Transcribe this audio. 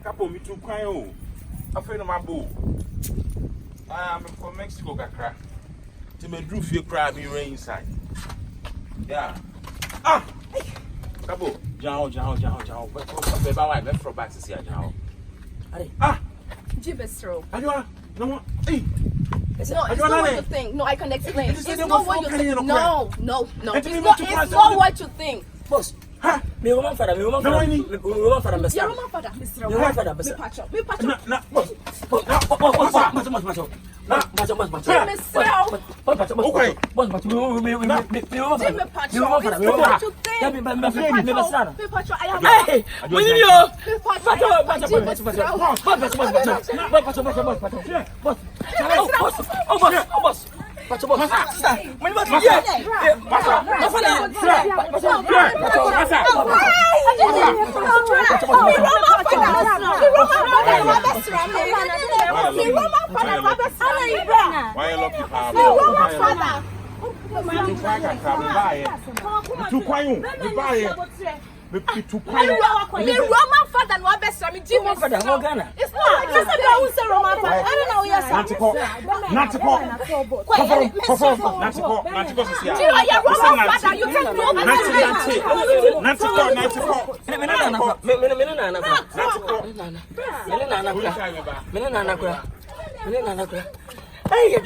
Couple me too quiet. I feel my boo. I am from Mexico, Kakra. To me, drew few crab me rain inside. Yeah. Ah! Couple, John. But my wife left for back to see a John. Ah! Jibestro. Are you no? Hey! It's not what you think. No, I can explain. It's not what you think. No. It's not what you think. Boss. Ha! Me woman father. Me woman father. Your woman father, Mr. Me woman father, Mr. Me patch up. Why you love the power? Too quiet. Too quiet. Me Roman father no best me Jimmy father no Ghana. It's not just about who say Roman father. I don't know yes. Natiko. You are Roman father. You take no Natiko. Hey,